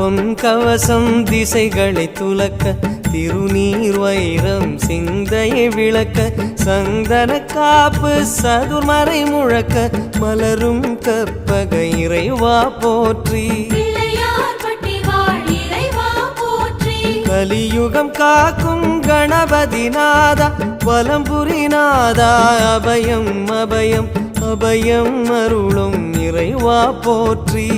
பொன் கவசம் திசைகளை துலக்க திருநீர் வைரம் சிந்தையை விளக்க சந்தன காப்பு சதுர்மறை முழக்க மலரும் கற்பக இறைவா போற்றி கலியுகம் காக்கும் கணபதி நாதா வலம்புரி நாதா அபயம் அபயம் அபயம் அருளும் இறைவா போற்றி